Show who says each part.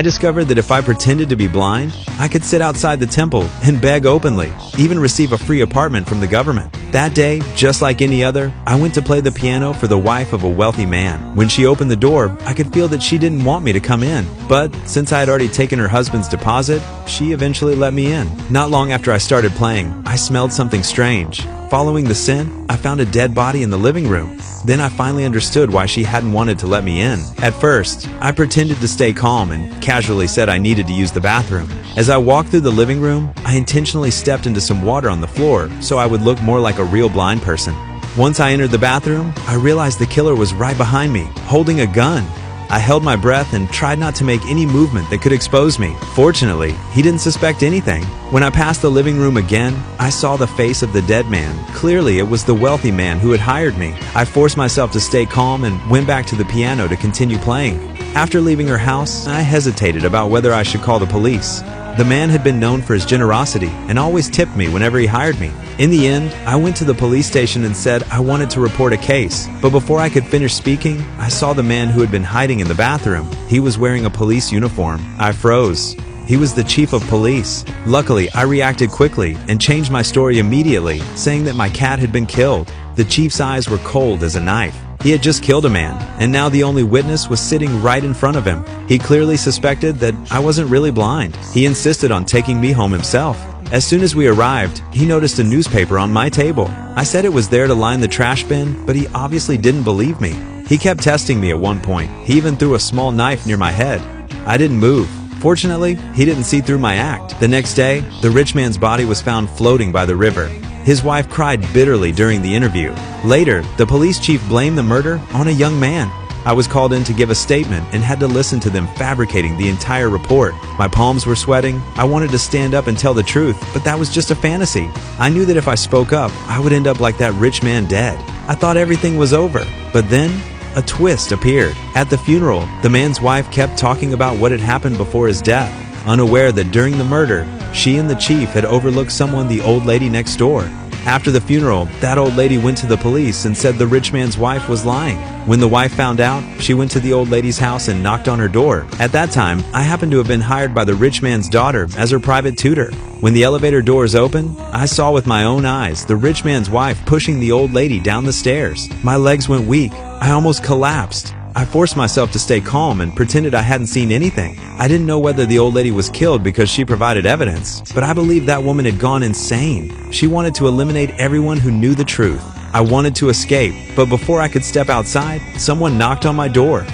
Speaker 1: I discovered that if I pretended to be blind, I could sit outside the temple and beg openly, even receive a free apartment from the government. That day, just like any other, I went to play the piano for the wife of a wealthy man. When she opened the door, I could feel that she didn't want me to come in. But since I had already taken her husband's deposit, she eventually let me in. Not long after I started playing, I smelled something strange. Following the scent, I found a dead body in the living room. Then I finally understood why she hadn't wanted to let me in. At first, I pretended to stay calm and casually said I needed to use the bathroom. As I walked through the living room, I intentionally stepped into some water on the floor so I would look more like a real blind person. Once I entered the bathroom, I realized the killer was right behind me, holding a gun. I held my breath and tried not to make any movement that could expose me. Fortunately, he didn't suspect anything. When I passed the living room again, I saw the face of the dead man. Clearly, it was the wealthy man who had hired me. I forced myself to stay calm and went back to the piano to continue playing. After leaving her house, I hesitated about whether I should call the police. The man had been known for his generosity and always tipped me whenever he hired me. In the end, I went to the police station and said I wanted to report a case. But before I could finish speaking, I saw the man who had been hiding in the bathroom. He was wearing a police uniform. I froze. He was the chief of police. Luckily, I reacted quickly and changed my story immediately, saying that my cat had been killed. The chief's eyes were cold as a knife. He had just killed a man, and now the only witness was sitting right in front of him. He clearly suspected that I wasn't really blind. He insisted on taking me home himself. As soon as we arrived, he noticed a newspaper on my table. I said it was there to line the trash bin, but he obviously didn't believe me. He kept testing me at one point. He even threw a small knife near my head. I didn't move. Fortunately, he didn't see through my act. The next day, the rich man's body was found floating by the river. His wife cried bitterly during the interview. Later, the police chief blamed the murder on a young man. I was called in to give a statement and had to listen to them fabricating the entire report. My palms were sweating. I wanted to stand up and tell the truth, but that was just a fantasy. I knew that if I spoke up, I would end up like that rich man dead. I thought everything was over. But then, a twist appeared. At the funeral, the man's wife kept talking about what had happened before his death, unaware that during the murder, she and the chief had overlooked someone, the old lady next door. After the funeral, that old lady went to the police and said the rich man's wife was lying. When the wife found out, she went to the old lady's house and knocked on her door. At that time, I happened to have been hired by the rich man's daughter as her private tutor. When the elevator doors opened, I saw with my own eyes the rich man's wife pushing the old lady down the stairs. My legs went weak. I almost collapsed. I forced myself to stay calm and pretended I hadn't seen anything. I didn't know whether the old lady was killed because she provided evidence, but I believed that woman had gone insane. She wanted to eliminate everyone who knew the truth. I wanted to escape, but before I could step outside, someone knocked on my door.